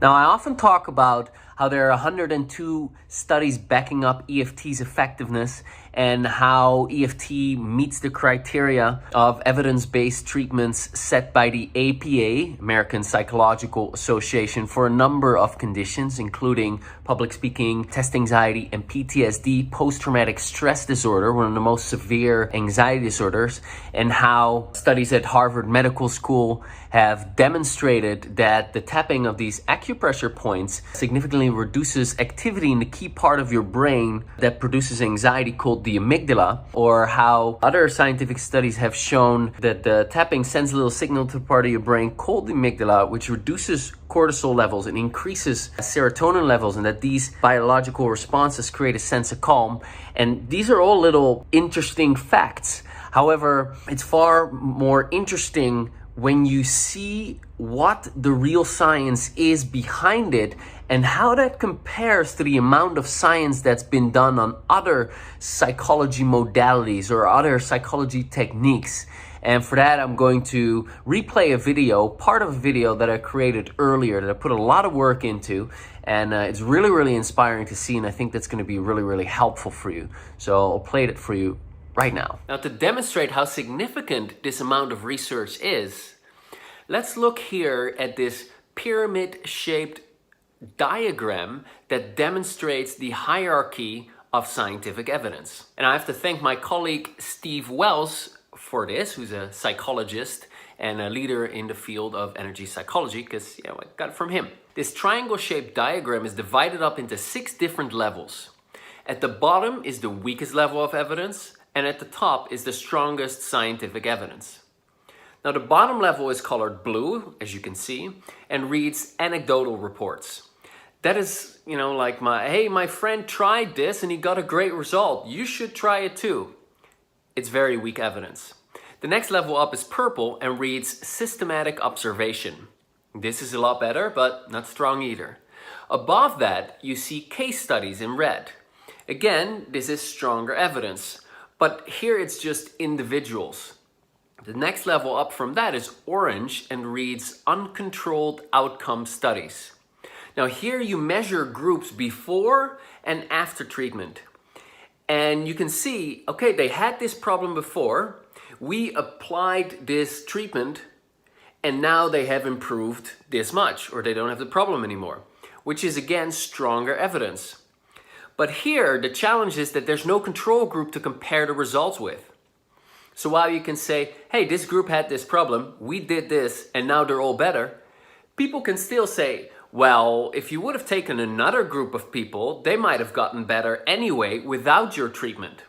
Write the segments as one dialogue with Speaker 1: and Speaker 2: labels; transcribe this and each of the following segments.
Speaker 1: Now, I often talk about how there are 102 studies backing up EFT's effectiveness and how EFT meets the criteria of evidence-based treatments set by the APA, American Psychological Association, for a number of conditions, including public speaking, test anxiety, and PTSD, post-traumatic stress disorder, one of the most severe anxiety disorders, and how studies at Harvard Medical School have demonstrated that the tapping of these acupressure points significantly reduces activity in the key part of your brain that produces anxiety called the amygdala, or how other scientific studies have shown that the tapping sends a little signal to the part of your brain called the amygdala, which reduces cortisol levels and increases serotonin levels, and that these biological responses create a sense of calm. And these are all little interesting facts. However, it's far more interesting when you see what the real science is behind it and how that compares to the amount of science that's been done on other psychology modalities or other psychology techniques. And for that, I'm going to replay a video, part of a video that I created earlier that I put a lot of work into. And it's really, really inspiring to see. And I think that's going to be really, really helpful for you. So I'll play it for you right now. Now, to demonstrate how significant this amount of research is, let's look here at this pyramid-shaped diagram that demonstrates the hierarchy of scientific evidence. And I have to thank my colleague Steve Wells for this, who's a psychologist and a leader in the field of energy psychology, because I got it from him. This triangle-shaped diagram is divided up into 6 different levels. At the bottom is the weakest level of evidence, and at the top is the strongest scientific evidence. Now, the bottom level is colored blue, as you can see, and reads anecdotal reports. That is, like hey, my friend tried this and he got a great result. You should try it too. It's very weak evidence. The next level up is purple and reads systematic observation. This is a lot better, but not strong either. Above that, you see case studies in red. Again, this is stronger evidence, but here it's just individuals. The next level up from that is orange and reads uncontrolled outcome studies. Now here you measure groups before and after treatment. And you can see, okay, they had this problem before, we applied this treatment, and now they have improved this much, or they don't have the problem anymore, which is again stronger evidence. But here the challenge is that there's no control group to compare the results with. So while you can say, hey, this group had this problem, we did this, and now they're all better, people can still say, well, if you would have taken another group of people, they might have gotten better anyway without your treatment.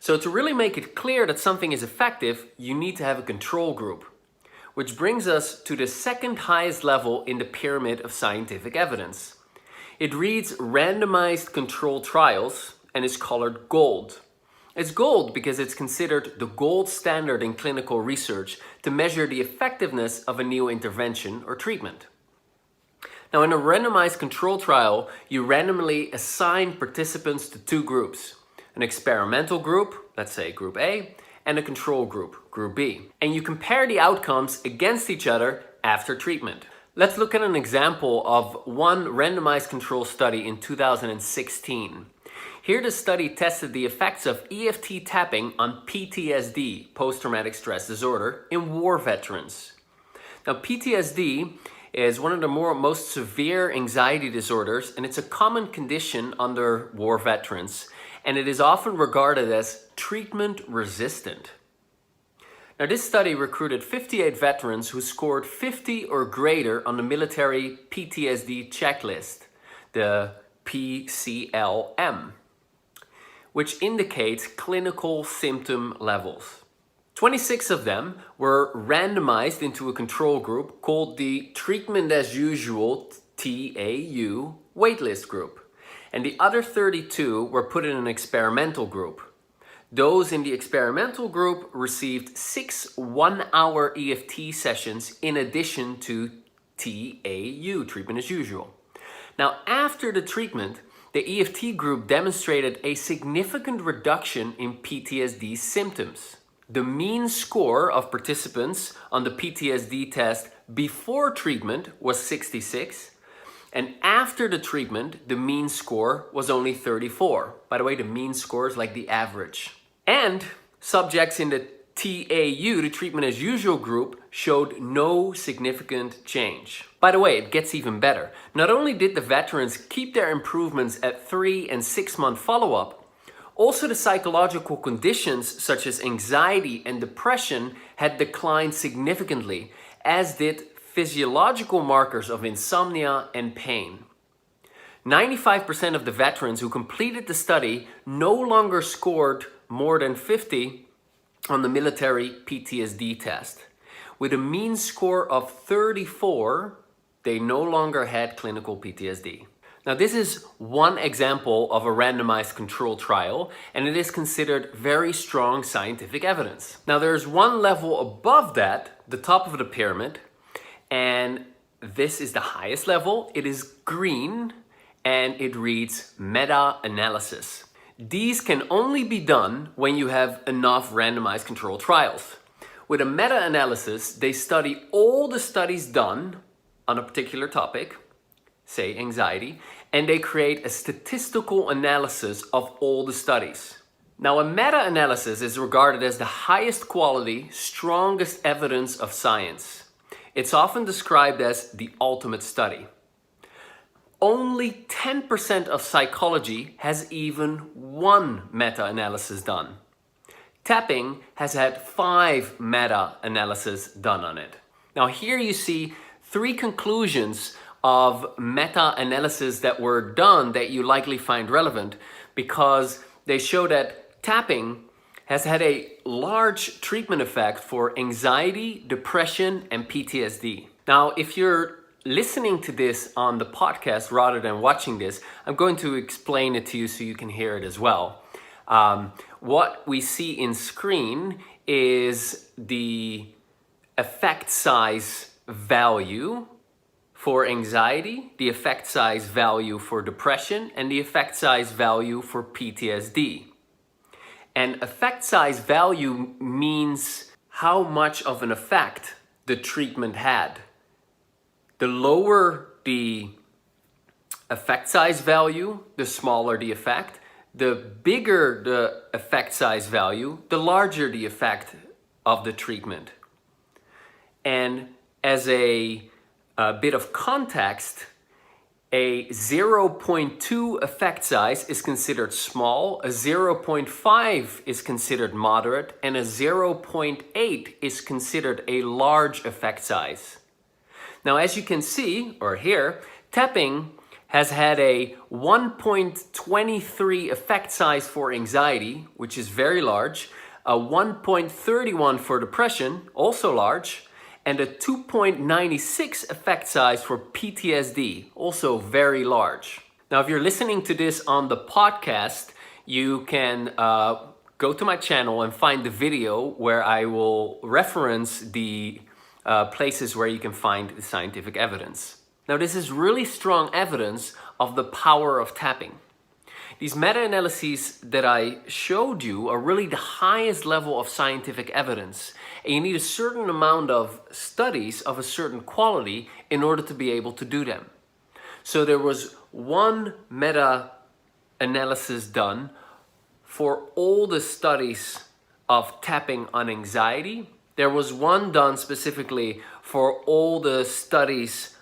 Speaker 1: So to really make it clear that something is effective, you need to have a control group, which brings us to the second highest level in the pyramid of scientific evidence. It reads randomized controlled trials and is colored gold. It's gold because it's considered the gold standard in clinical research to measure the effectiveness of a new intervention or treatment. Now, in a randomized control trial, you randomly assign participants to 2 groups. An experimental group, let's say group A, and a control group, group B. And you compare the outcomes against each other after treatment. Let's look at an example of one randomized control study in 2016. Here the study tested the effects of EFT tapping on PTSD, post-traumatic stress disorder, in war veterans. Now, PTSD is one of the most severe anxiety disorders, and it's a common condition under war veterans, and it is often regarded as treatment resistant. Now, this study recruited 58 veterans who scored 50 or greater on the military PTSD checklist, the PCLM, which indicates clinical symptom levels. 26 of them were randomized into a control group called the Treatment as Usual TAU waitlist group. And the other 32 were put in an experimental group. Those in the experimental group received 6 one-hour EFT sessions in addition to TAU, Treatment as Usual. Now, after the treatment, the EFT group demonstrated a significant reduction in PTSD symptoms. The mean score of participants on the PTSD test before treatment was 66, And after the treatment, the mean score was only 34. By the way, the mean score is like the average. And subjects in the TAU, the treatment as usual group, showed no significant change. By the way, it gets even better. Not only did the veterans keep their improvements at 3 and 6 month follow-up, also the psychological conditions such as anxiety and depression had declined significantly, as did physiological markers of insomnia and pain. 95% of the veterans who completed the study no longer scored more than 50 on the military PTSD test. With a mean score of 34, they no longer had clinical PTSD. Now, this is one example of a randomized controlled trial, and it is considered very strong scientific evidence. Now, there's one level above that, the top of the pyramid, and this is the highest level. It is green, and it reads meta-analysis. These can only be done when you have enough randomized controlled trials. With a meta-analysis, they study all the studies done on a particular topic, say anxiety, and they create a statistical analysis of all the studies. Now, a meta-analysis is regarded as the highest quality, strongest evidence of science. It's often described as the ultimate study. Only 10% of psychology has even one meta-analysis done. Tapping has had 5 meta-analyses done on it. Now, here you see 3 conclusions of meta-analysis that were done that you likely find relevant, because they show that tapping has had a large treatment effect for anxiety, depression, and PTSD. Now, if you're listening to this on the podcast rather than watching this, I'm going to explain it to you so you can hear it as well. What we see in screen is the effect size value for anxiety, the effect size value for depression, and the effect size value for PTSD. And effect size value means how much of an effect the treatment had. The lower the effect size value, the smaller the effect. The bigger the effect size value, the larger the effect of the treatment. And as a bit of context, a 0.2 effect size is considered small, a 0.5 is considered moderate, and a 0.8 is considered a large effect size. Now, as you can see, or hear, tapping has had a 1.23 effect size for anxiety, which is very large, a 1.31 for depression, also large, and a 2.96 effect size for PTSD, also very large. Now, if you're listening to this on the podcast, you can go to my channel and find the video where I will reference the places where you can find the scientific evidence. Now, this is really strong evidence of the power of tapping. These meta-analyses that I showed you are really the highest level of scientific evidence. And you need a certain amount of studies of a certain quality in order to be able to do them. So there was one meta-analysis done for all the studies of tapping on anxiety. There was one done specifically for all the studies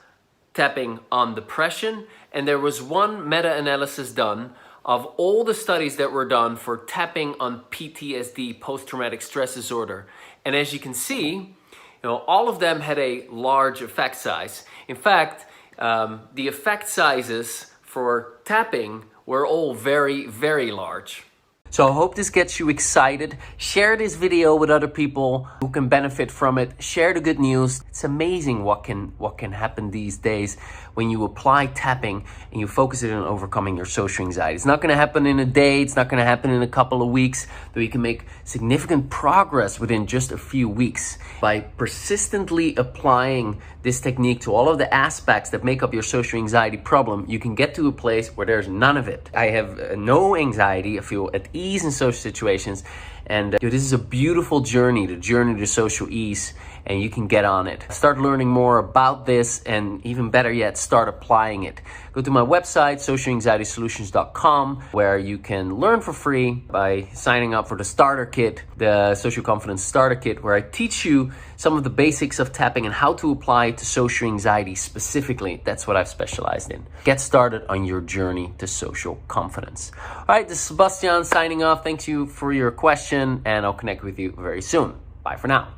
Speaker 1: tapping on depression. And there was one meta-analysis done of all the studies that were done for tapping on PTSD, post-traumatic stress disorder. And as you can see, all of them had a large effect size. In fact, the effect sizes for tapping were all very, very large. So I hope this gets you excited. Share this video with other people who can benefit from it. Share the good news. It's amazing what can happen these days when you apply tapping and you focus it on overcoming your social anxiety. It's not going to happen in a day. It's not going to happen in a couple of weeks, but you can make significant progress within just a few weeks. By persistently applying this technique to all of the aspects that make up your social anxiety problem, you can get to a place where there's none of it. I have no anxiety. I feel at ease in social situations, And this is a beautiful journey, the journey to social ease, and you can get on it. Start learning more about this, and even better yet, start applying it. Go to my website, socialanxietysolutions.com, where you can learn for free by signing up for the starter kit, the Social Confidence Starter Kit, where I teach you some of the basics of tapping and how to apply it to social anxiety specifically. That's what I've specialized in. Get started on your journey to social confidence. All right, this is Sebastian signing off. Thank you for your question, and I'll connect with you very soon. Bye for now.